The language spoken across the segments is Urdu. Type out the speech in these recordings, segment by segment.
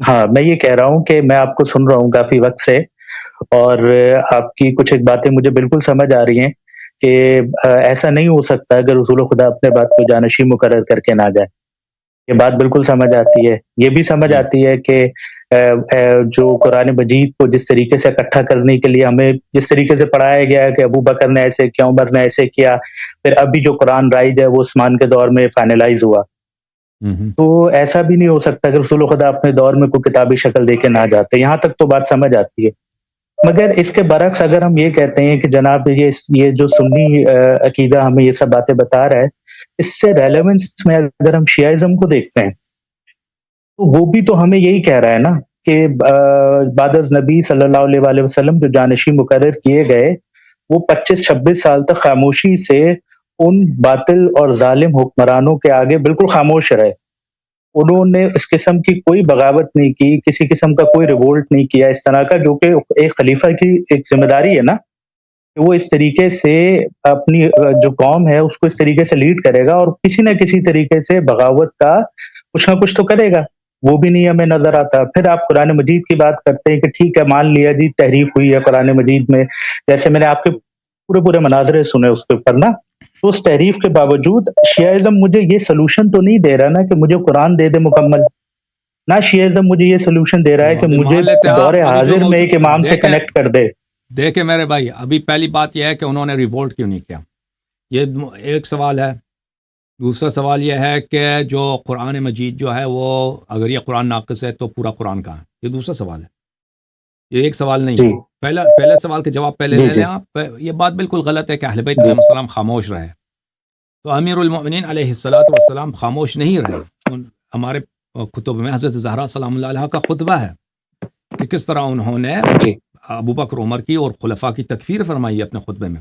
ہاں، میں یہ کہہ رہا ہوں کہ میں آپ کو سن رہا ہوں کافی وقت سے، اور آپ کی کچھ ایک باتیں مجھے بالکل سمجھ آ رہی ہیں کہ ایسا نہیں ہو سکتا اگر رسول خدا اپنے بات کو جانشین مقرر کر کے نہ جائے۔ یہ بات بالکل سمجھ آتی ہے۔ یہ بھی سمجھ جی آتی ہے کہ جو قرآن مجید کو جس طریقے سے اکٹھا کرنے کے لیے ہمیں جس طریقے سے پڑھایا گیا ہے کہ ابو بکر نے ایسے کیا، عمر نے ایسے کیا، پھر ابھی جو قرآن رائج ہے وہ عثمان کے دور میں فائنلائز ہوا۔ ہوں تو ایسا بھی نہیں ہو سکتا کہ رسول خدا اپنے دور میں کوئی کتابی شکل دے کے نہ جاتے، یہاں تک تو بات سمجھ آتی ہے۔ مگر اس کے برعکس اگر ہم یہ کہتے ہیں کہ جناب یہ جو سنی عقیدہ ہمیں یہ سب باتیں بتا رہا ہے، اس سے ریلیونس میں اگر ہم شیعزم کو دیکھتے ہیں تو وہ بھی تو ہمیں یہی کہہ رہا ہے نا کہ بعد از نبی صلی اللہ علیہ وآلہ وسلم جو جانشین مقرر کیے گئے، وہ 25-26 سال تک خاموشی سے ان باطل اور ظالم حکمرانوں کے آگے بالکل خاموش رہے۔ انہوں نے اس قسم کی کوئی بغاوت نہیں کی، کسی قسم کا کوئی ریوولٹ نہیں کیا اس طرح کا، جو کہ ایک خلیفہ کی ایک ذمہ داری ہے نا کہ وہ اس طریقے سے اپنی جو قوم ہے اس کو اس طریقے سے لیڈ کرے گا اور کسی نہ کسی طریقے سے بغاوت کا کچھ نہ کچھ تو کرے گا۔ وہ بھی نہیں ہمیں نظر آتا۔ پھر آپ قرآن مجید کی بات کرتے ہیں کہ ٹھیک ہے مان لیا جی تحریف ہوئی ہے قرآن مجید میں، جیسے میں نے آپ کے پورے پورے مناظرے سنے اس کے اوپر نا، تو اس تحریف کے باوجود شیعزم مجھے یہ سلوشن تو نہیں دے رہا نا کہ مجھے قرآن دے دے مکمل، نہ شیعزم مجھے یہ سلوشن دے رہا ہے تو کہ ابھی مجھے مان لیتے ہیں دور آپ، ابھی جو حاضر میں ایک موجود امام سے کنیکٹ کر دے۔ دیکھیں میرے بھائی، ابھی پہلی بات یہ ہے کہ انہوں نے ریوولٹ کیوں نہیں کیا، یہ ایک سوال ہے۔ دوسرا سوال یہ ہے کہ جو قرآن مجید جو ہے وہ اگر یہ قرآن ناقص ہے تو پورا قرآن کہاں ہے، یہ دوسرا سوال ہے، یہ ایک سوال نہیں جی ہے۔ پہلے سوال کے جواب پہلے جی لے جی لیں آپ۔ یہ بات بالکل غلط ہے کہ اہل بیت جی علیہ السلام خاموش رہے، تو امیر المؤمنین علیہ الصلوۃ والسلام خاموش نہیں رہے۔ ہمارے کتب میں حضرت زہرا سلام اللہ علیہ کا خطبہ ہے کہ کس طرح انہوں نے جی ابو بکر عمر کی اور خلفاء کی تکفیر فرمائی ہے اپنے خطبے میں،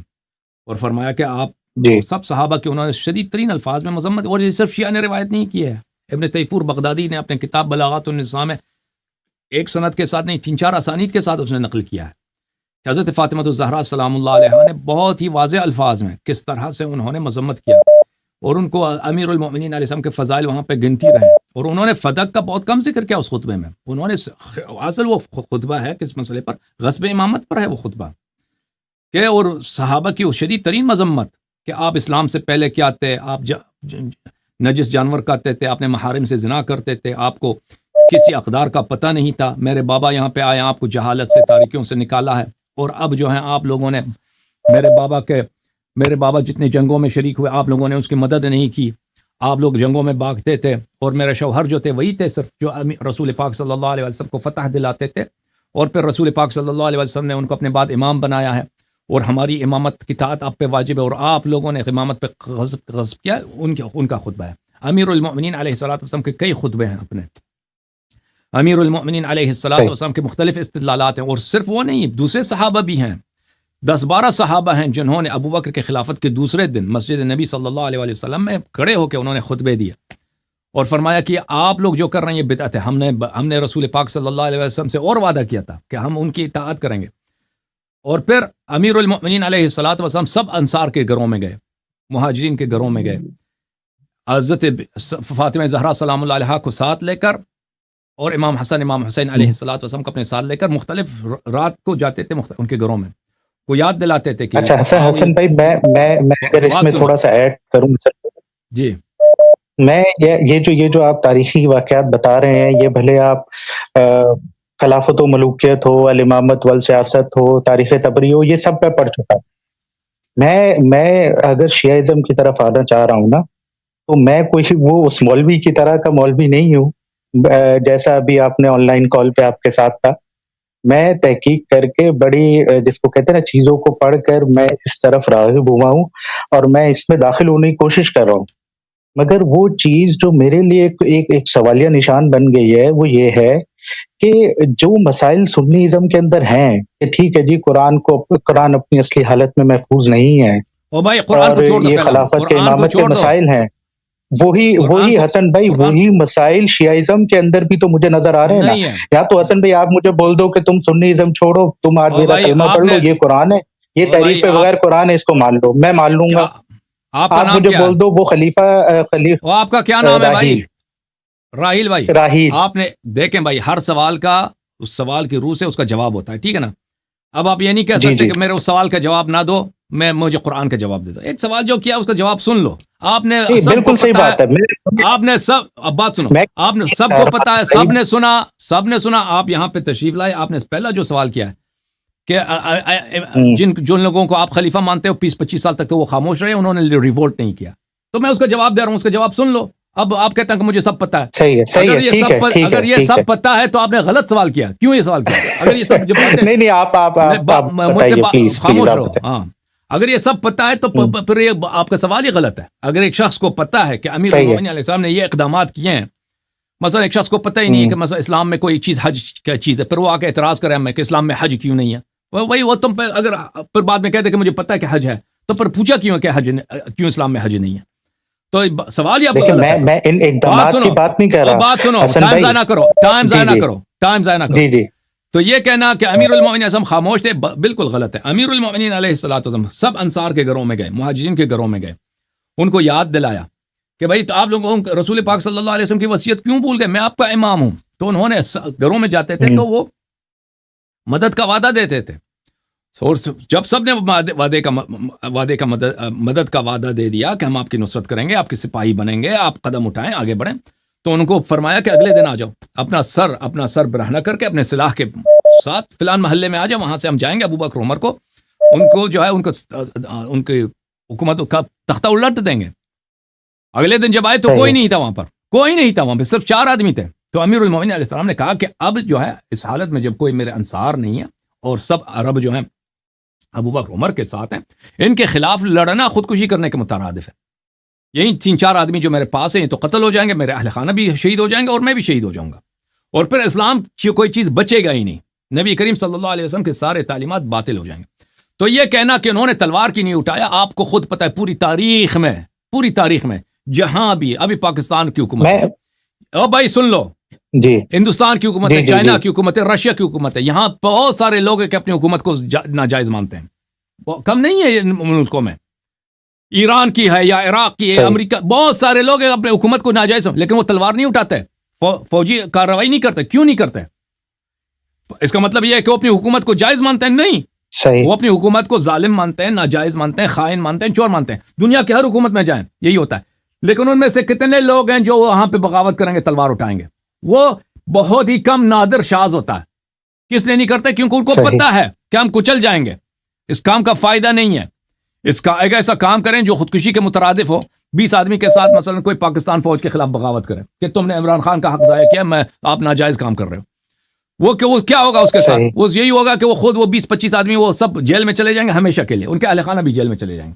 اور فرمایا کہ آپ جی اور سب صحابہ کی انہوں نے شدید ترین الفاظ میں مذمت، اور یہ صرف شیعہ نے روایت نہیں کی ہے۔ ابن تیفور بغدادی نے اپنے کتاب بلاغات النساء میں ایک سند کے ساتھ نہیں 3-4 اسانید کے ساتھ اس نے نقل کیا ہے کہ حضرت فاطمہ الزہرا سلام اللہ علیہ نے بہت ہی واضح الفاظ میں کس طرح سے انہوں نے مذمت کیا، اور ان کو امیر المؤمنین علیہ السلام کے فضائل وہاں پہ گنتی رہے، اور انہوں نے فدق کا بہت کم ذکر کیا اس خطبے میں۔ انہوں نے اصل وہ خطبہ ہے کس مسئلے پر، غصب امامت پر ہے وہ خطبہ، کہ اور صحابہ کی شدید ترین مذمت کہ آپ اسلام سے پہلے کیا تھے، آپ نجس جانور کھاتے تھے، آپ نے محارم سے زنا کرتے تھے، آپ کو کسی اقدار کا پتہ نہیں تھا، میرے بابا یہاں پہ آئے آپ کو جہالت سے تاریکیوں سے نکالا ہے، اور اب جو ہے آپ لوگوں نے میرے بابا جتنے جنگوں میں شریک ہوئے آپ لوگوں نے اس کی مدد نہیں کی، آپ لوگ جنگوں میں بھاگتے تھے، اور میرے شوہر جو تھے وہی تھے صرف جو رسول پاک صلی اللہ علیہ وسلم کو فتح دلاتے تھے، اور پھر رسول پاک صلی اللہ علیہ وسلم نے ان کو اپنے بعد امام بنایا ہے، اور ہماری امامت کی اطاعت آپ پہ واجب ہے، اور آپ لوگوں نے امامت پہ غضب کیا۔ ان کا خطبہ ہے۔ امیر المؤمنین علیہ الصلوۃ والسلام کے کئی خطبے ہیں اپنے، امیر المؤمنین علیہ الصلوۃ صحیح والسلام کے مختلف استدلالات ہیں، اور صرف وہ نہیں، دوسرے صحابہ بھی ہیں، 10-12 صحابہ ہیں جنہوں نے ابو بکر کے خلافت کے دوسرے دن مسجد نبی صلی اللہ علیہ وسلم میں کھڑے ہو کے انہوں نے خطبے دیے اور فرمایا کہ آپ لوگ جو کر رہے ہیں یہ بدعت ہے، ہم نے رسول پاک صلی اللہ علیہ وسلم سے اور وعدہ کیا تھا کہ ہم ان کی اطاعت کریں گے۔ اور پھر امیر المؤمنین علیہ الصلوۃ والسلام سب انصار کے گھروں میں گئے، مہاجرین کے گھروں میں گئے، حضرت فاطمہ زہرا سلام اللہ علیہ کو ساتھ لے کر، اور امام حسن امام حسین علیہ الصلوۃ والسلام کو اپنے ساتھ لے کر مختلف رات کو جاتے تھے ان کے گھروں میں، کو یاد دلاتے تھے کہ اچھا حسن بھائی، میں اگر اس بات میں سنو تھوڑا سا ایڈ کروں سر، جی میں یہ جو آپ تاریخی واقعات بتا رہے ہیں، یہ بھلے آپ خلافت و ملوکیت ہو، الامامت والسیاست ہو، تاریخ تبری ہو، یہ سب پہ پڑ چکا ہے۔ میں اگر شیعزم کی طرف آنا چاہ رہا ہوں نا، تو میں کوئی وہ اس مولوی کی طرح کا مولوی نہیں ہوں جیسا ابھی آپ نے آن لائن کال پہ آپ کے ساتھ تھا۔ میں تحقیق کر کے بڑی جس کو کہتے ہیں نا چیزوں کو پڑھ کر میں اس طرف راغب ہوا ہوں، اور میں اس میں داخل ہونے کی کوشش کر رہا ہوں۔ مگر وہ چیز جو میرے لیے ایک سوالیہ نشان بن گئی ہے وہ یہ ہے کہ جو مسائل سنی ازم کے اندر ہیں کہ ٹھیک ہے جی قرآن اپنی اصلی حالت میں محفوظ نہیں ہے، او بھائی قرآن کو اور چھوڑ دو، یہ پہلا خلافت کے قرآن کو امامت کے چھوڑ دو، مسائل ہیں، قرآن وہی کو حسن بھائی قرآن وہی مسائل شیعزم کے اندر بھی تو مجھے نظر آ رہے ہیں نا۔ نہیں ہے۔ یا تو حسن بھائی آپ مجھے بول دو کہ تم سنی ازم چھوڑو، تم آج او میرا بھائی کلمہ آپ پڑھ نے، لو، یہ قرآن ہے، یہ او تحریف بھائی پہ بغیر قرآن ہے، اس کو مان لو، میں مان لوں کیا گا۔ آپ کا آپ نام مجھے کیا ہے؟ بول دو وہ خلیفہ او آپ کا کیا نام ہے راہی، بھائی؟ راہیل بھائی راہیل آپ نے دیکھیں بھائی ہر سوال کا اس سوال کی روح سے اس کا جواب ہوتا ہے, ٹھیک ہے نا. اب آپ یہ نہیں کہہ سکتے کہ میرے اس سوال کا جواب نہ دو, مجھے قرآن کا جواب دے دو. ایک سوال جو کیا اس کا جواب سن لو. آپ نے بالکل صحیح بات ہے, آپ نے سب, اب بات سنو, آپ نے سب کو پتا ہے, سب نے سنا. آپ یہاں پہ تشریف لائے, آپ نے پہلا جو سوال کیا ہے کہ جن لوگوں کو آپ خلیفہ مانتے ہو 20-25 سال تک تو وہ خاموش رہے, انہوں نے ریوولٹ نہیں کیا. تو میں اس کا جواب دے رہا ہوں, اس کا جواب سن لو. اب آپ کہتے ہیں کہ مجھے سب پتا ہے. اگر یہ سب پتا ہے تو آپ نے غلط سوال کیا. کیوں یہ سوال کیا؟ اگر یہ سب نہیں آپ مجھ سے خاموش رہو. ہاں, اگر یہ سب پتا ہے تو پھر یہ آپ کا سوال ہی غلط ہے. اگر ایک شخص کو پتا ہے کہ امیر المومنین علیہ السلام نے یہ اقدامات کیے ہیں, مثلا ایک شخص کو پتہ ہی نہیں ہے کہ مثلا اسلام میں کوئی چیز حج کیا چیز ہے, پھر وہ آ کے اعتراض کرے ہمیں کہ اسلام میں حج کیوں نہیں ہے. وہی وہ تم اگر پھر بعد میں کہتے کہ مجھے پتہ ہے کہ حج ہے, تو پھر پوچھا کیوں کہ حج کیوں اسلام میں حج نہیں ہے. تو سوال یہ میں ان اقدامات کی بات نہیں کر رہا. بات سنو, ٹائم ضائع نہ کرو, ٹائم ضائع نہ کرو. جی تو یہ کہنا کہ امیر المومنین اعظم خاموش تھے بالکل غلط ہے. امیر المومنین علیہ الصلوۃ والسلام سب انصار کے گھروں میں گئے, مہاجرین کے گھروں میں گئے, ان کو یاد دلایا کہ بھائی تو آپ لوگوں رسول پاک صلی اللہ علیہ وسلم کی وصیت کیوں بھول گئے, میں آپ کا امام ہوں. تو انہوں نے گھروں میں جاتے تھے تو وہ مدد کا وعدہ دیتے تھے. اور جب سب نے مدد کا وعدہ دے دیا کہ ہم آپ کی نصرت کریں گے, آپ کے سپاہی بنیں گے, آپ قدم اٹھائیں, آگے بڑھیں, تو ان کو فرمایا کہ اگلے دن آ جاؤ, اپنا سر برہنہ کر کے اپنے سلاح کے ساتھ فلان محلے میں آ جاؤ, وہاں سے ہم جائیں گے ابو بکر عمر کو, ان کو جو ہے ان کی حکومت کا تختہ الٹ دیں گے. اگلے دن جب آئے تو کوئی نہیں تھا وہاں پہ, صرف 4 آدمی تھے. تو امیر المومنین علیہ السلام نے کہا کہ اب جو ہے اس حالت میں جب کوئی میرے انصار نہیں ہے اور سب عرب جو ہیں ابو بکر عمر کے ساتھ ہیں, ان کے خلاف لڑنا خودکشی کرنے کے مترادف ہے. یہی 3-4 آدمی جو میرے پاس ہیں تو قتل ہو جائیں گے, میرے اہل خانہ بھی شہید ہو جائیں گے اور میں بھی شہید ہو جاؤں گا, اور پھر اسلام کی کوئی چیز بچے گا ہی نہیں. نبی کریم صلی اللہ علیہ وسلم کے سارے تعلیمات باطل ہو جائیں گے. تو یہ کہنا کہ انہوں نے تلوار کی نہیں اٹھایا, آپ کو خود پتہ ہے پوری تاریخ میں جہاں بھی ابھی پاکستان کی حکومت ہے, او بھائی سن لو, جی ہندوستان کی حکومت ہے, چائنا کی حکومت ہے, رشیا کی حکومت ہے, یہاں بہت سارے لوگ ہیں کہ اپنی حکومت کو ناجائز مانتے ہیں. کم نہیں ہے ان ملکوں میں, ایران کی ہے یا عراق کی ہے, امریکہ, بہت سارے لوگ ہیں اپنے حکومت کو ناجائز, لیکن وہ تلوار نہیں اٹھاتے, فوجی کارروائی نہیں کرتے. کیوں نہیں کرتے؟ اس کا مطلب یہ ہے کہ وہ اپنی حکومت کو جائز مانتے ہیں؟ نہیں, وہ اپنی حکومت کو ظالم مانتے ہیں, ناجائز مانتے ہیں, خائن مانتے ہیں, چور مانتے ہیں. دنیا کی ہر حکومت میں جائیں یہی ہوتا ہے. لیکن ان میں سے کتنے لوگ ہیں جو وہاں پہ بغاوت کریں گے, تلوار اٹھائیں گے؟ وہ بہت ہی کم, نادر شاذ ہوتا ہے. کس لیے نہیں کرتے؟ کیونکہ ان کو پتہ ہے کہ ہم کچل جائیں گے, اس کام کا فائدہ نہیں ہے. اس کا ایک ایسا کام کریں جو خودکشی کے مترادف ہو. 20 آدمی کے ساتھ مثلا کوئی پاکستان فوج کے خلاف بغاوت کرے کہ تم نے عمران خان کا حق ضائع کیا, آپ ناجائز کام کر رہے ہو, وہ کیا ہوگا اس کے ساتھ؟ وہ یہی ہوگا کہ وہ خود وہ 20-25 آدمی وہ سب جیل میں چلے جائیں گے ہمیشہ کے لیے, ان کے اہل خانہ بھی جیل میں چلے جائیں گے.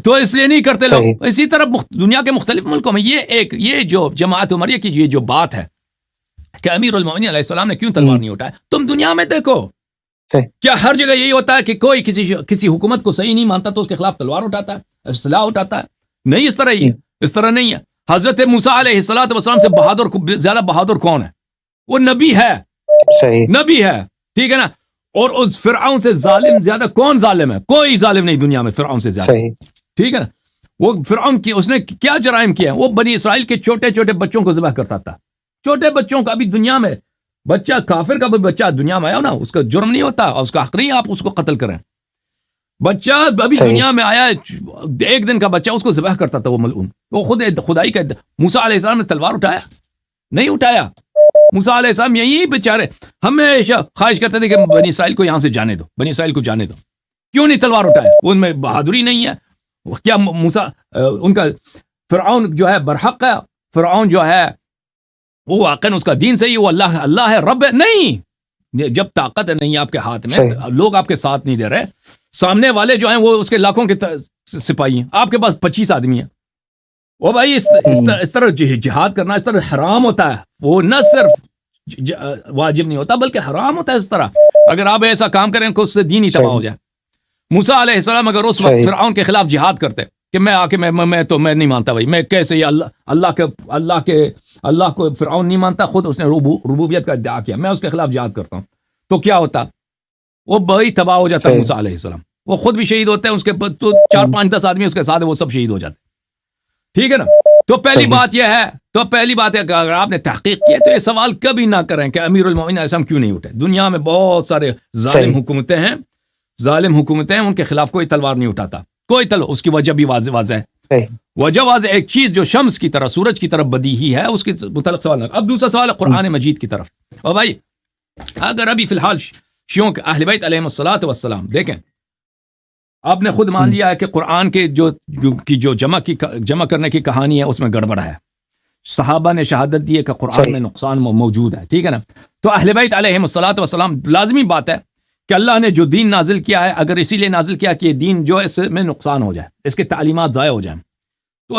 تو اس لیے نہیں کرتے لوگ. اسی طرح دنیا کے مختلف ملکوں میں یہ جو جماعت عمریہ کی یہ جو بات ہے کہ امیر المومنین علیہ السلام نے کیوں تلوار نہیں اٹھایا, تم دنیا میں دیکھو کیا ہر جگہ یہی ہوتا ہے کہ کوئی کسی حکومت کو صحیح نہیں مانتا تو اس کے خلاف تلوار اٹھاتا ہے, سلاح اٹھاتا ہے؟ نہیں, اس طرح ہی ہے, اس طرح نہیں ہے. حضرت موسیٰ علیہ السلام سے زیادہ بہادر کون ہے؟ وہ نبی ہے, نبی ہے, ٹھیک ہے نا. اور اس فرعون سے ظالم زیادہ کون ظالم ہے؟ کوئی ظالم نہیں دنیا میں فرعون سے زیادہ, ٹھیک ہے نا. وہ فرعون کی اس نے کیا جرائم کیا؟ وہ بنی اسرائیل کے چھوٹے چھوٹے بچوں کو ذبح کرتا تھا, چھوٹے بچوں کا. ابھی دنیا میں بچہ, کافر کا بھی بچہ دنیا میں آیا نا, اس کا جرم نہیں ہوتا, اس کا حق نہیں آپ اس کو قتل کریں. بچہ ابھی دنیا میں آیا, 1 دن کا بچہ, اس کو ذبح کرتا تھا وہ ملعون. وہ خود خدائی کا. موسیٰ علیہ السلام نے تلوار اٹھایا؟ نہیں اٹھایا. موسیٰ علیہ السلام یہی بیچارے ہمیشہ خواہش کرتے تھے کہ بنی اسرائیل کو یہاں سے جانے دو, بنی اسرائیل کو جانے دو. کیوں نہیں تلوار اٹھایا؟ ان میں بہادری نہیں ہے کیا؟ موسیٰ ان کا فرعون جو ہے برحق ہے, فرعون جو ہے وہ واقعاً اس کا دین صحیح, وہ اللہ ہے, رب ہے. نہیں, جب طاقت نہیں آپ کے ہاتھ میں, لوگ آپ کے ساتھ نہیں دے رہے, سامنے والے جو ہیں وہ اس کے لاکھوں کے سپاہی ہیں, آپ کے پاس 25 آدمی ہیں. وہ بھائی اس طرح جہاد کرنا اس طرح حرام ہوتا ہے. وہ نہ صرف واجب نہیں ہوتا بلکہ حرام ہوتا ہے اس طرح. اگر آپ ایسا کام کریں کہ اس سے دین ہی تباہ ہو جائے. موسیٰ علیہ السلام اگر اس وقت فرعون کے خلاف جہاد کرتے کہ میں آ کے میں نہیں مانتا بھائی, میں کیسے یہ اللہ کو فرعون نہیں مانتا, خود اس نے ربوبیت کا ادعا کیا, میں اس کے خلاف جہاد کرتا ہوں, تو کیا ہوتا؟ وہ بڑی تباہ ہو جاتا ہے موسیٰ علیہ السلام. وہ خود بھی شہید ہوتے ہیں, اس کے تو 4-5-10 آدمی اس کے ساتھ وہ سب شہید ہو جاتے, ٹھیک ہے نا. تو پہلی بات یہ ہے تو پہلی بات ہے کہ اگر آپ نے تحقیق کی ہے تو یہ سوال کبھی نہ کریں کہ امیر المومنین علیہ السلام کیوں نہیں اٹھے. دنیا میں بہت سارے ظالم حکومتیں ہیں, ان کے خلاف کوئی تلوار نہیں اٹھاتا, کوئی تلوار. اس کی وجہ بھی واضح ہے. وجہ واضح, ایک چیز جو شمس کی طرح, سورج کی طرف بدیہی ہے, اس کے متعلق سوال ہے. اب دوسرا سوال ہے قرآن مجید کی طرف. اور بھائی اگر ابھی فی الحال شیعوں کے اہل بیت علیہم الصلوۃ والسلام دیکھیں, آپ نے خود مان لیا ہے کہ قرآن کے جو جمع کرنے کی کہانی ہے اس میں گڑبڑ ہے. صحابہ نے شہادت دی ہے کہ قرآن میں نقصان موجود ہے, ٹھیک ہے نا. تو اہل بیت علیہم الصلوۃ والسلام, لازمی بات ہے کہ اللہ نے جو دین نازل کیا ہے, اگر اسی لیے نازل کیا کہ یہ دین جو ہے اس میں نقصان ہو جائے, اس کے تعلیمات ضائع ہو جائیں, تو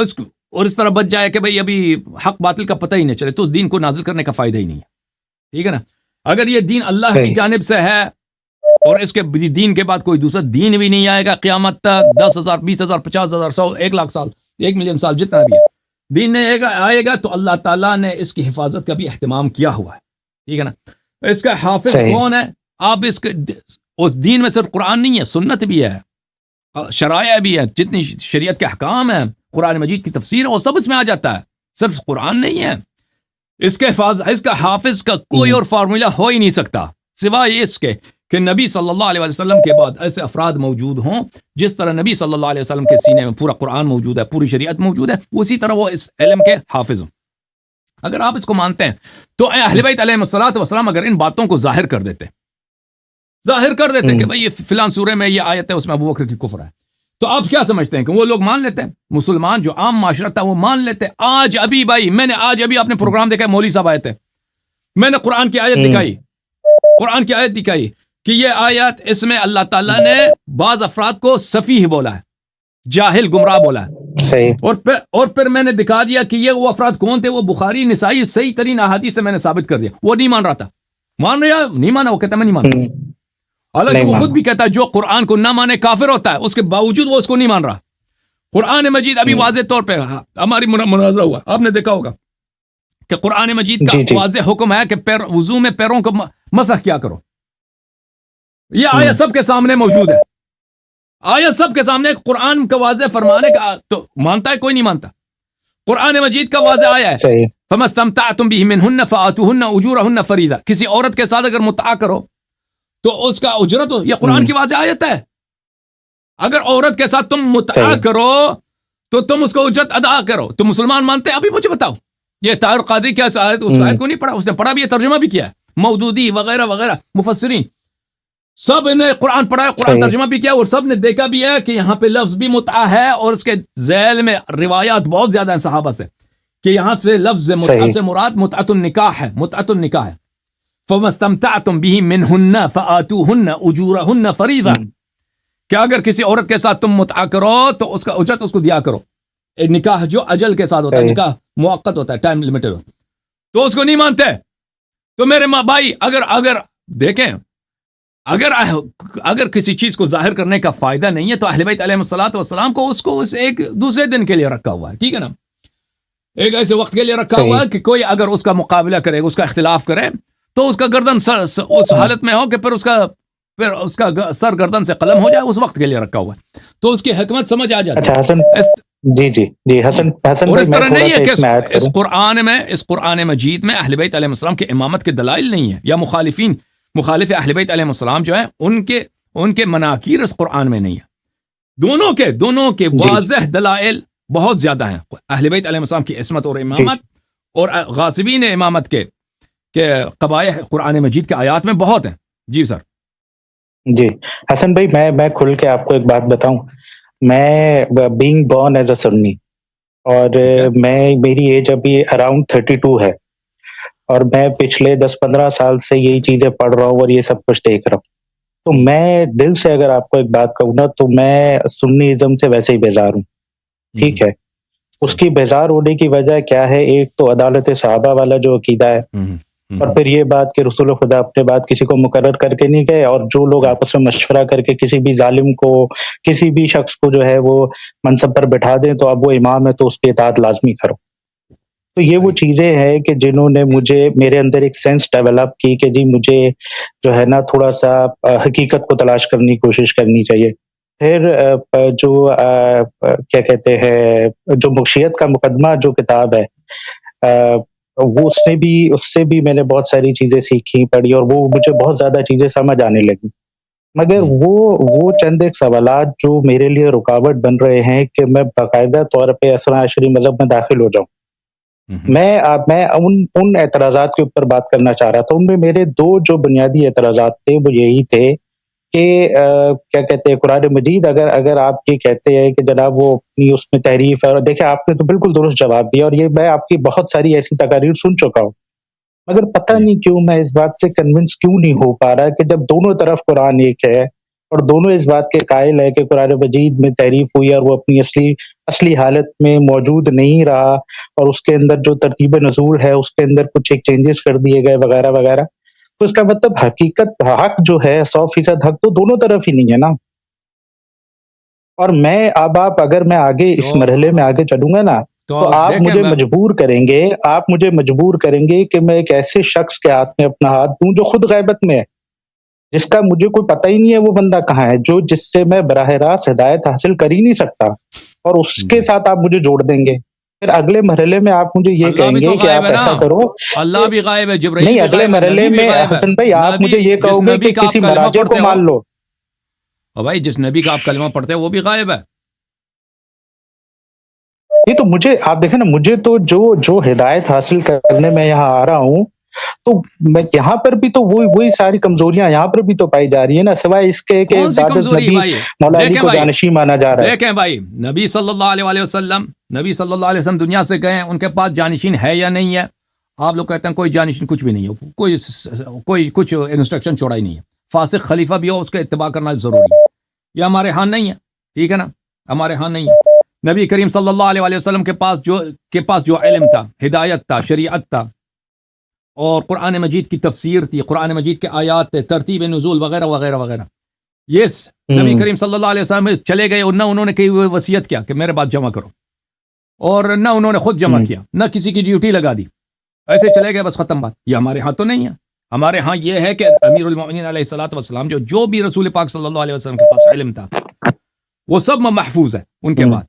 اس طرح بچ جائے کہ بھئی ابھی حق باطل کا پتہ ہی نہیں چلے, تو اس دین کو نازل کرنے کا فائدہ ہی نہیں ہے, ٹھیک ہے نا. اگر یہ دین اللہ کی جانب سے ہے اور اس کے دین کے بعد کوئی دوسرا دین بھی نہیں آئے گا قیامت تک, 10,000 20,000 50,000 100 1,00,000 سال 1,000,000 سال جتنا بھی ہے, دین نہیں آئے گا, تو اللہ تعالیٰ نے اس کی حفاظت کا بھی اہتمام کیا ہوا ہے, ٹھیک ہے نا. اس کا حافظ کون ہے؟ آپ اس دین میں صرف قرآن نہیں ہے, سنت بھی ہے, شرائع بھی ہے, جتنی شریعت کے احکام ہیں, قرآن مجید کی تفسیر ہے, وہ سب اس میں آ جاتا ہے, صرف قرآن نہیں ہے. اس کا حافظ کا کوئی اور فارمولا ہو ہی نہیں سکتا سوائے اس کے کہ نبی صلی اللہ علیہ وسلم کے بعد ایسے افراد موجود ہوں, جس طرح نبی صلی اللہ علیہ وسلم کے سینے میں پورا قرآن موجود ہے, پوری شریعت موجود ہے, اسی طرح وہ اس علم کے حافظ ہوں. اگر آپ اس کو مانتے ہیں تو اہل بیت علیہم الصلوۃ والسلام اگر ان باتوں کو ظاہر کر دیتے کہ بھئی یہ فلان سورے میں یہ آیت ہے, اس میں ابوبکر کی کفر ہے, تو آپ کیا سمجھتے ہیں کہ وہ لوگ مان لیتے ہیں؟ مسلمان جو عام معاشرہ تھا وہ مان لیتے. آج ابھی بھائی میں نے اپنے پروگرام دیکھا, مولوی صاحب آئے تھے, میں نے قرآن کی آیت دکھائی کہ یہ آیت, اس میں اللہ تعالیٰ نے بعض افراد کو سفیہ بولا ہے, جاہل گمراہ بولا ہے, صحیح. اور پھر میں نے دکھا دیا کہ یہ وہ افراد کون تھے, وہ بخاری نسائی صحیح ترین احادیث سے میں نے ثابت کر دیا. وہ نہیں مان رہا تھا, مان رہا نہیں مانا, وہ کہتا میں نہیں مانتا, حالانکہ وہ خود بھی کہتا ہے جو قرآن کو نہ مانے کافر ہوتا ہے, اس کے باوجود وہ اس کو نہیں مان رہا. قرآن مجید ابھی واضح طور پہ ہماری مناظرہ ہوا, آپ نے دیکھا ہوگا کہ قرآن مجید کا واضح حکم ہے کہ وضو میں پیروں کو مسح کیا کرو. یہ آیت سب کے سامنے موجود ہے, آیت سب کے سامنے, قرآن کا واضح فرمانے کا تو مانتا ہے, کوئی نہیں مانتا. قرآن مجید کا واضح آیا ہے فَمَا اسْتَمْتَعْتُمْ بِهِ مِنْهُنَّ فَآتُوهُنَّ أُجُورَهُنَّ فَرِيضَةً, کسی عورت کے ساتھ اگر متعا کرو تو اس کا اجرت ہو, یہ قرآن کی واضح آیت ہے. اگر عورت کے ساتھ تم متعا کرو تو تم اس کو اجرت ادا کرو. تو مسلمان مانتے ہیں؟ ابھی مجھے بتاؤ, یہ طاہر قادری کیا آیت, اس آیت کو نہیں پڑھا, اس نے پڑھا بھی ہے, ترجمہ بھی کیا ہے, مودودی وغیرہ وغیرہ مفسرین سب نے قرآن پڑھا ہے, قرآن ترجمہ بھی کیا, اور سب نے دیکھا بھی ہے کہ یہاں پہ لفظ بھی متعا ہے, اور اس کے ذیل میں روایات بہت زیادہ ہیں صحابہ سے کہ یہاں سے لفظ متعا سے مراد متعۃ النکاح ہے, متعۃ النکاح ہے. فَمَا اسْتَمْتَعْتُمْ بِهِ مِنْهُنَّ فَآتُوهُنَّ أُجُورَهُنَّ فَرِيضَةً, کہ اگر کسی عورت کے ساتھ تم متعا کرو تو اس کا اجرت اس کو دیا کرو. نکاح جو اجل کے ساتھ ہوتا ہے, نکاح موقت ہوتا ہے, ٹائم لمیٹڈ ہوتا ہے, تو اس کو نہیں مانتے. تو میرے ماں بھائی اگر دیکھیں, اگر کسی چیز کو ظاہر کرنے کا فائدہ نہیں ہے تو اہل بیت علیہم الصلوۃ والسلام کو اس کو ایک دوسرے دن کے لیے رکھا ہوا ہے, ٹھیک ہے نا, ایک ایسے وقت کے لیے رکھا ہوا ہے کہ کوئی اگر اس کا مقابلہ کرے, اس کا اختلاف کرے, تو اس کا گردن اس حالت میں ہو کہ پھر اس کا سر گردن سے قلم ہو جائے, اس وقت کے لیے رکھا ہوا ہے, تو اس کی حکمت سمجھ آ جاتی ہے. حسن جی حسن اور اس طرح نہیں ہے کہ اس قرآن مجید میں اہل بیت علیہ السلام کے امامت کے دلائل نہیں ہیں, یا مخالف اہل بیت علیہ السلام جو ہیں ان کے مناکیر اس قرآن میں نہیں ہے. دونوں کے واضح دلائل بہت زیادہ ہیں. اہل بیت علیہ السلام کی عصمت اور امامت اور غاصبین امامت کے قبائح قرآن مجید کے آیات میں بہت ہیں. جی سر. جی حسن بھائی, میں کھل کے آپ کو ایک بات بتاؤں. میں بینگ بورن ایز اے سنی, اور میری ایج ابھی اراؤنڈ 32 ہے, اور میں پچھلے 10-15 سال سے یہی چیزیں پڑھ رہا ہوں اور یہ سب کچھ دیکھ رہا ہوں. تو میں دل سے اگر آپ کو ایک بات کہوں نا, تو میں سنی ازم سے ویسے ہی بیزار ہوں, ٹھیک ہے. اس کی بیزار ہونے کی وجہ کیا ہے؟ ایک تو عدالت صحابہ والا جو عقیدہ ہے, اور پھر یہ بات کہ رسول خدا اپنے بات کسی کو مقرر کر کے نہیں گئے, اور جو لوگ آپس میں مشورہ کر کے کسی بھی ظالم کو, کسی بھی شخص کو جو ہے وہ منصب پر بٹھا دیں, تو اب وہ امام ہے تو اس کی اطاعت لازمی کرو. تو یہ وہ چیزیں ہیں کہ جنہوں نے میرے اندر ایک سینس ڈیولپ کی کہ جی مجھے جو ہے نا تھوڑا سا حقیقت کو تلاش کرنے کی کوشش کرنی چاہیے. پھر جو کیا کہتے ہیں, جو مغشیت کا مقدمہ جو کتاب ہے, وہ اس سے بھی میں نے بہت ساری چیزیں سیکھی پڑھی اور وہ مجھے بہت زیادہ چیزیں سمجھ آنے لگی. مگر وہ چند ایک سوالات جو میرے لیے رکاوٹ بن رہے ہیں کہ میں باقاعدہ طور پہ اثنا عشری مذہب میں داخل ہو جاؤں. میں ان اعتراضات کے اوپر بات کرنا چاہ رہا تھا. ان میں میرے 2 جو بنیادی اعتراضات تھے وہ یہی تھے کہ کیا کہتے ہیں قرآن مجید اگر آپ یہ کہتے ہیں کہ جناب وہ اپنی اس میں تحریف ہے، اور دیکھیں آپ نے تو بالکل درست جواب دیا اور یہ میں آپ کی بہت ساری ایسی تقاریر سن چکا ہوں، مگر پتہ نہیں کیوں میں اس بات سے کنونس کیوں نہیں ہو پا رہا کہ جب دونوں طرف قرآن ایک ہے اور دونوں اس بات کے قائل ہے کہ قرآن مجید میں تحریف ہوئی اور وہ اپنی اصلی حالت میں موجود نہیں رہا اور اس کے اندر جو ترتیب نزول ہے اس کے اندر کچھ ایک چینجز کر دیے گئے وغیرہ وغیرہ، تو اس کا مطلب حق جو ہے 100% حق تو دونوں طرف ہی نہیں ہے نا. اور میں اگر میں آگے اس مرحلے میں آگے چلوں گا نا تو آپ مجھے مجبور کریں گے کہ میں ایک ایسے شخص کے ہاتھ میں اپنا ہاتھ دوں جو خود غیبت میں ہے، جس کا مجھے کوئی پتہ ہی نہیں ہے وہ بندہ کہاں ہے، جس سے میں براہ راست ہدایت حاصل کر ہی نہیں سکتا، اور اس کے ساتھ آپ مجھے جوڑ دیں گے. پھر اگلے مرحلے میں آپ مجھے یہ کہیں گے کہ آپ ایسا کرو. اللہ بھی غائب ہے، جبرائیل نہیں، بھی اگلے غائب ہے، مرحلے نبی بھی میں غائب ہے. حسن بھائی آپ مجھے یہ کہو گے کہ کسی مراجع کو مان لو. اور بھائی جس نبی کا آپ کلمہ پڑھتے ہیں وہ بھی غائب ہے. یہ تو مجھے آپ دیکھیں نا، مجھے تو جو ہدایت حاصل کرنے میں یہاں آ رہا ہوں تو میں یہاں پر بھی تو وہی ساری کمزوریاں یہاں پر بھی تو پائی جا رہی ہیں نا، سوائے اس کے کہ کون سی کمزوری نبی بھائی؟ مولا علی کو جانشین مانا جا رہا ہے. دیکھیں بھائی، نبی صلی اللہ علیہ وسلم دنیا سے گئے، ان کے پاس جانشین ہے یا نہیں ہے؟ آپ لوگ کہتے ہیں کوئی جانشین کچھ بھی نہیں ہو، کوئی کچھ انسٹرکشن چھوڑا ہی نہیں ہے. فاسق خلیفہ بھی ہو اس کا اتباع کرنا ضروری ہے. یہ ہمارے ہاں نہیں ہے، ٹھیک ہے نا، ہمارے ہاں نہیں ہے. نبی کریم صلی اللہ علیہ وسلم کے پاس جو علم تھا، ہدایت تھا، شریعت تھا، اور قرآن مجید کی تفسیر تھی، قرآن مجید کے آیات تھے، ترتیب نزول وغیرہ وغیرہ وغیرہ. یس نبی کریم صلی اللہ علیہ وسلم چلے گئے اور نہ انہوں نے کہی ہوئی وصیت کیا کہ میرے بعد جمع کرو، اور نہ انہوں نے خود جمع کیا، نہ کسی کی ڈیوٹی لگا دی، ایسے چلے گئے بس ختم بات. یہ ہمارے ہاں تو نہیں ہے. ہمارے ہاں یہ ہے کہ امیر المؤمنین علیہ الصلوۃ والسلام جو بھی رسول پاک صلی اللہ علیہ وسلم کے پاس علم تھا وہ سب محفوظ ہے ان کے بعد،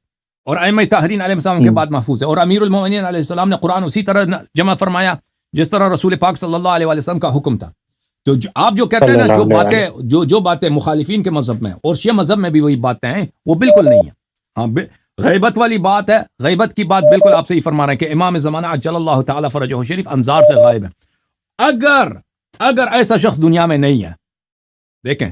اور ائمہ طاہرین علیہ السلام کے بعد محفوظ ہے. اور امیر المؤمنین علیہ السلام نے قرآن اسی طرح جمع فرمایا جس طرح رسول پاک صلی اللہ علیہ وسلم کا حکم تھا. تو آپ جو کہتے ہیں نا جو باتیں مخالفین کے مذہب میں اور شیعہ مذہب میں بھی وہی باتیں ہیں، وہ بالکل نہیں ہیں. ہاں غیبت والی بات ہے، غیبت کی بات بالکل آپ صحیح فرما رہے ہیں کہ امام زمانہ عجل اللہ تعالی فرجہ شریف انظار سے غائب ہے. اگر ایسا شخص دنیا میں نہیں ہے، دیکھیں،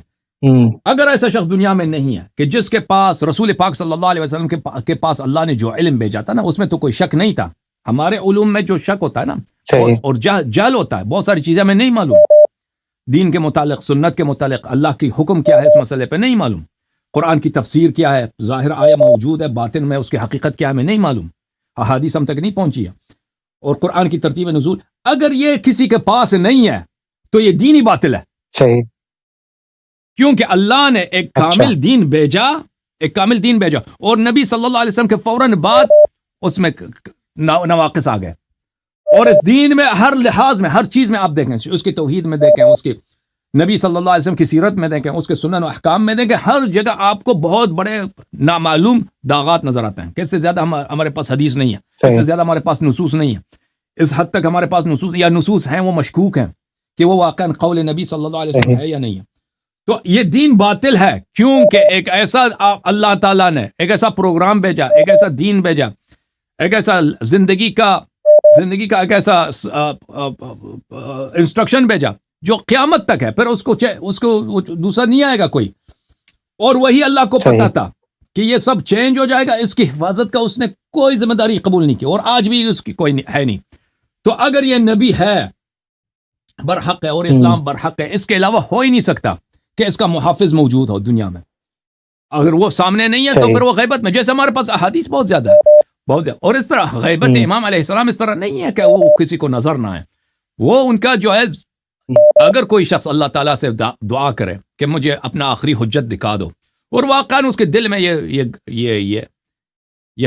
اگر ایسا شخص دنیا میں نہیں ہے کہ جس کے پاس رسول پاک صلی اللہ علیہ وسلم کے پاس اللہ نے جو علم بھیجا تھا نا، اس میں تو کوئی شک نہیں تھا. ہمارے علوم میں جو شک ہوتا ہے نا اور جہل ہوتا ہے، بہت ساری چیزیں ہمیں نہیں معلوم، دین کے متعلق، سنت کے متعلق، اللہ کی حکم کیا ہے اس مسئلے پہ نہیں معلوم، قرآن کی تفسیر کیا ہے، ظاہر آیا موجود ہے، باطن میں اس کی حقیقت کیا ہے ہمیں نہیں معلوم، احادیث ہم تک نہیں پہنچی ہے، اور قرآن کی ترتیب نزول اگر یہ کسی کے پاس نہیں ہے تو یہ دین ہی باطل ہے. صحیح، کیونکہ اللہ نے ایک کامل دین بھیجا، اور نبی صلی اللہ علیہ وسلم کے فوراً بعد اس میں نواقص آ گئے، اور اس دین میں ہر لحاظ میں، ہر چیز میں آپ دیکھیں، اس کی توحید میں دیکھیں، اس کی نبی صلی اللہ علیہ وسلم کی سیرت میں دیکھیں، اس کے سنن و احکام میں دیکھیں، ہر جگہ آپ کو بہت بڑے نامعلوم داغات نظر آتے ہیں. کہ اس سے زیادہ ہمارے پاس حدیث نہیں ہے، اس سے زیادہ ہمارے پاس نصوص نہیں ہے. اس حد تک ہمارے پاس نصوص ہیں وہ مشکوک ہیں کہ وہ واقعاً قول نبی صلی اللہ علیہ وسلم ہے یا نہیں ہے. تو یہ دین باطل ہے، کیونکہ ایک ایسا اللہ تعالیٰ نے ایک ایسا پروگرام بھیجا، ایک ایسا دین بھیجا، ایک ایسا زندگی کا ایک ایسا انسٹرکشن بھیجا جو قیامت تک ہے. پھر اس کو دوسرا نہیں آئے گا کوئی، اور وہی اللہ کو پتا تھا کہ یہ سب چینج ہو جائے گا. اس کی حفاظت کا اس نے کوئی ذمہ داری قبول نہیں کی، اور آج بھی اس کی کوئی ہے نہیں. تو اگر یہ نبی ہے برحق ہے اور اسلام برحق ہے، اس کے علاوہ ہو ہی نہیں سکتا کہ اس کا محافظ موجود ہو دنیا میں. اگر وہ سامنے نہیں ہے تو پھر وہ غیبت میں، جیسے ہمارے پاس احادیث بہت زیادہ ہے، بہت زیادہ. اور اس طرح غیبت امام علیہ السلام اس طرح نہیں ہے کہ وہ کسی کو نظر نہ آئے. وہ ان کا جو ہے، اگر کوئی شخص اللہ تعالیٰ سے دعا کرے کہ مجھے اپنا آخری حجت دکھا دو، اور واقعاً اس کے دل میں یہ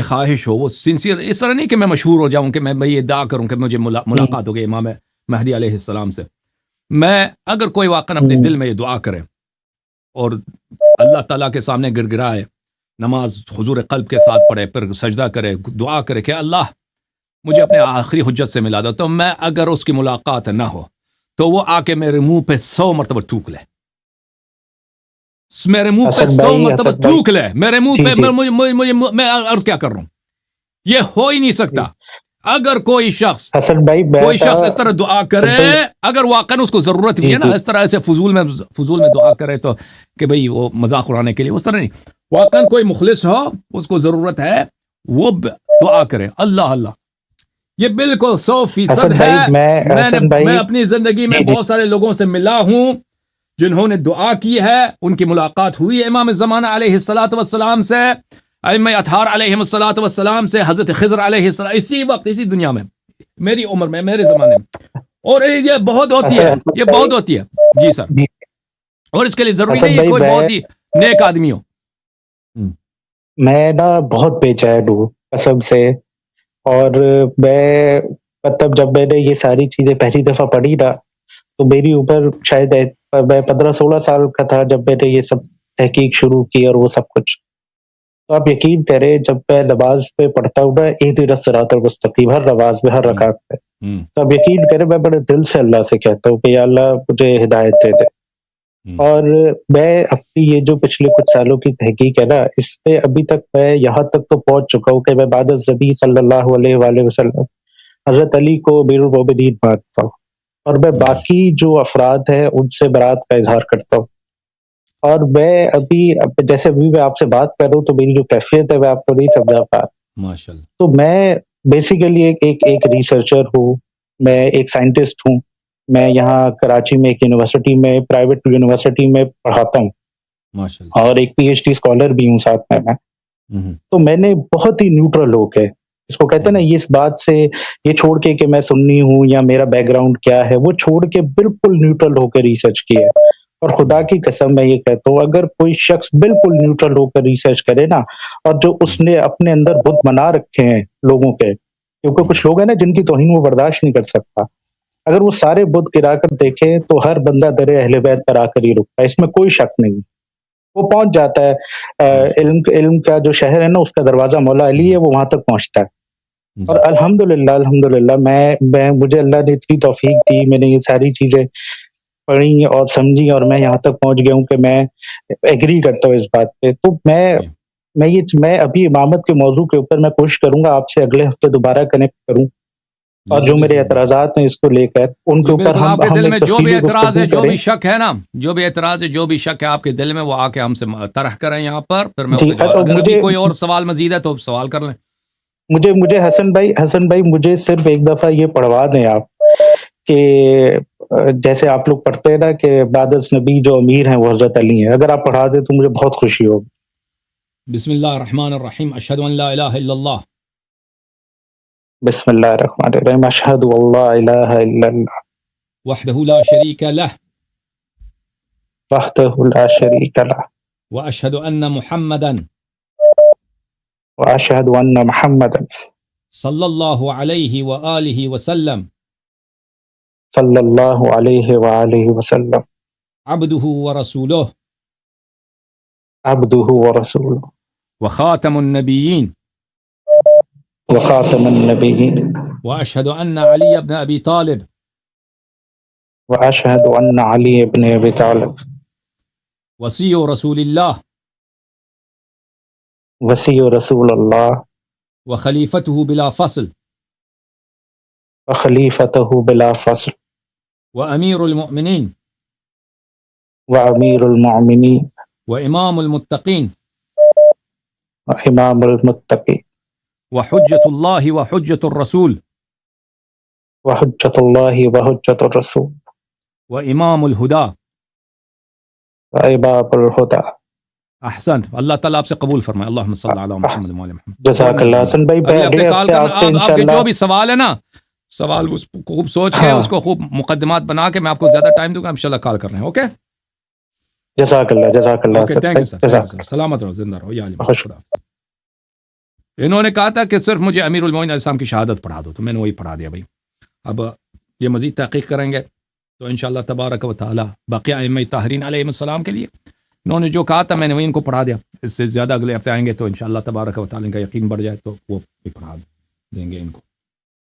خواہش ہو، وہ سنسیئر، اس طرح نہیں کہ میں مشہور ہو جاؤں کہ میں یہ دعا کروں کہ مجھے ملاقات ہو گئی امام مہدی علیہ السلام سے. میں اگر کوئی واقعاً اپنے دل میں یہ دعا کرے اور اللہ تعالیٰ کے سامنے گر گرائے، نماز حضور قلب کے ساتھ پڑھے، پھر سجدہ کرے، دعا کرے کہ اللہ مجھے اپنے آخری حجت سے ملا دو، تو میں اگر اس کی ملاقات نہ ہو تو وہ آ کے میرے منہ پہ 100 مرتبہ تھوک لے، میرے منہ پہ 100 مرتبہ تھوک لے، میرے منہ پہ میں عرض کیا کر رہا ہوں، یہ ہو ہی نہیں سکتا۔ اگر کوئی شخص اس طرح دعا کرے، اگر واقعا اس کو ضرورت بھی ہے نا، اس طرح سے فضول میں دعا کرے تو کہ بھئی وہ مذاق اڑانے کے لیے، اس طرح نہیں، واقعا کوئی مخلص ہو، اس کو ضرورت ہے، وہ دعا کرے اللہ اللہ، یہ بالکل 100% ہے۔ میں اپنی زندگی میں بہت سارے لوگوں سے ملا ہوں جنہوں نے دعا کی ہے، ان کی ملاقات ہوئی ہے امام زمانہ علیہ الصلوۃ والسلام سے، ائمہ اطہار علیہ الصلوۃ والسلام سے، حضرت خضر علیہ السلام، اسی وقت اسی دنیا میں، میری عمر میں، میرے زمانے میں، اور یہ بہت ہوتی ہے، یہ بہت ہوتی ہے جی سر، اور اس کے لیے ضروری نہیں ہے کوئی بہت ہی نیک آدمی ہو۔ میں نا بہت بے چین ہوں قسم سے، اور میں مطلب جب میں نے یہ ساری چیزیں پہلی دفعہ پڑھی نا تو میری عمر شاید میں 15-16 سال کا تھا جب میں نے یہ سب تحقیق شروع کی اور وہ سب کچھ۔ تو آپ یقین کریں جب میں نماز پہ پڑھتا ہوں نا اہدنا الصراط المستقیم، ہر نماز میں، ہر رکعت میں، تو آپ یقین کریں میں بڑے دل سے اللہ سے کہتا ہوں کہ یا اللہ مجھے ہدایت دے دے۔ اور میں اپنی یہ جو پچھلے کچھ سالوں کی تحقیق ہے نا، اس پہ ابھی تک میں یہاں تک تو پہنچ چکا ہوں کہ میں بعد النبی صلی اللہ علیہ وآلہ وسلم حضرت علی کو امیر المومنین مانتا ہوں، اور میں باقی جو افراد ہیں ان سے برات کا اظہار کرتا ہوں۔ اور میں ابھی جیسے ابھی میں آپ سے بات کر رہا ہوں تو میری جو کیفیت ہے میں آپ کو نہیں سمجھا پا، ماشاءاللہ۔ تو میں بیسیکلی ایک ریسرچر ہوں، میں ایک سائنٹسٹ ہوں، میں یہاں کراچی میں ایک یونیورسٹی میں، پرائیویٹ یونیورسٹی میں پڑھاتا ہوں، ماشاءاللہ، اور ایک پی ایچ ڈی اسکالر بھی ہوں ساتھ میں۔ تو میں نے بہت ہی نیوٹرل ہو کے، اس کو کہتے ہیں نا، اس بات سے یہ چھوڑ کے کہ میں سنی ہوں یا میرا بیک گراؤنڈ کیا ہے، وہ چھوڑ کے بالکل نیوٹرل ہو کے ریسرچ کیا ہے۔ اور خدا کی قسم میں یہ کہتا ہوں اگر کوئی شخص بالکل نیوٹرل ہو کر ریسرچ کرے نا، اور جو اس نے اپنے اندر بت بنا رکھے ہیں لوگوں کے، کیونکہ کچھ لوگ ہیں نا جن کی توہین وہ برداشت نہیں کر سکتا، اگر وہ سارے بت گرا کر دیکھے تو ہر بندہ در اہل بیت پر آ کر ہی رکتا ہے، اس میں کوئی شک نہیں، وہ پہنچ جاتا ہے۔ علم کا جو شہر ہے نا، اس کا دروازہ مولا علی ہے، وہ وہاں تک پہنچتا ہے۔ اور الحمدللہ مجھے اللہ نے اتنی توفیق دی، میں نے یہ ساری چیزیں پڑھی اور سمجھی، اور میں یہاں تک پہنچ گیا ہوں کہ میں ایگری کرتا ہوں اس بات پہ۔ تو میں ابھی امامت کے موضوع کے اوپر میں کوشش کروں گا آپ سے اگلے ہفتے دوبارہ کنیکٹ کروں، اور جو میرے اعتراضات ہیں اس کو لے کر ان کے اوپر آپ کے دل میں جو بھی اعتراض ہے، جو کریں۔ بھی شک ہے نا، جو بھی اعتراض ہے، جو بھی شک ہے آپ کے دل میں، وہ آ کے ہم سے طرح کریں یہاں پر، پھر میں اگر ابھی کوئی اور سوال مزید ہے تو سوال کر لیں۔ مجھے حسن بھائی مجھے صرف ایک دفعہ یہ پڑھوا دیں آپ کہ جیسے آپ لوگ پڑھتے ہیں نا کہ بعد از نبی جو امیر ہیں وہ حضرت علی ہیں، اگر آپ پڑھا دیں تو مجھے بہت خوشی ہوگی۔ بسم اللہ الرحمن الرحیم، اشہد ان لا الہ الا اللہ، بسم اللہ الرحمن الرحیم، اشہد ان لا الہ الا اللہ، وحدہ لا شریک لہ، وحدہ لا شریک لہ، واشہد ان محمدا واشہد ان محمدا صلی اللہ علیہ وآلہ وسلم صلی اللہ علیہ وآلہ وسلم عبدہ ورسولہ عبدہ ورسولہ وخاتم النبیین، وخاتم النبیین، واشہد ان علی بن ابی طالب واشہد ان علی بن ابی طالب وصی رسول اللہ وصی رسول اللہ وخلیفتہ بلا فصل وخلیفتہ بلا فصل وامیر المؤمنین وامیر المؤمنین وامام المتقین وامام المتقین وحجۃ اللہ وحجۃ الرسول وحجۃ اللہ وحجۃ الرسول وامام الہدی۔ وامام الہدی۔ احسنت، اللہ تعالیٰ آپ سے قبول فرمائے، اللہم صلی علی محمد وعلی محمد۔ جزاک اللہ حسن بھائی، اگلے ہفتے اگلے کال ہفتے کرنا، آپ سے آپ کے انشاءاللہ جو بھی سوال ہے نا، سوال اس کو خوب سوچ کے، اس کو خوب مقدمات بنا کے، میں آپ کو زیادہ ٹائم دوں گا، انشاءاللہ کال کر رہے ہیں۔ اوکے، جزاک اللہ okay, thank you sir, thank you sir, سلامت رہو، زندہ رہو، یا علی محمد، خدا حافظ۔ انہوں نے کہا تھا کہ صرف مجھے امیر المومنین علیہ السلام کی شہادت پڑھا دو، تو میں نے وہی پڑھا دیا بھائی۔ اب یہ مزید تحقیق کریں گے تو انشاءاللہ تبارک و تعالی باقی ائمہ طاہرین علیہ السلام کے لیے انہوں نے جو کہا تھا میں نے وہی ان کو پڑھا دیا۔ اس سے زیادہ اگلے ہفتے آئیں گے تو انشاءاللہ تبارک و تعالی کا یقین بڑھ جائے تو وہ بھی پڑھا دیں گے ان کو۔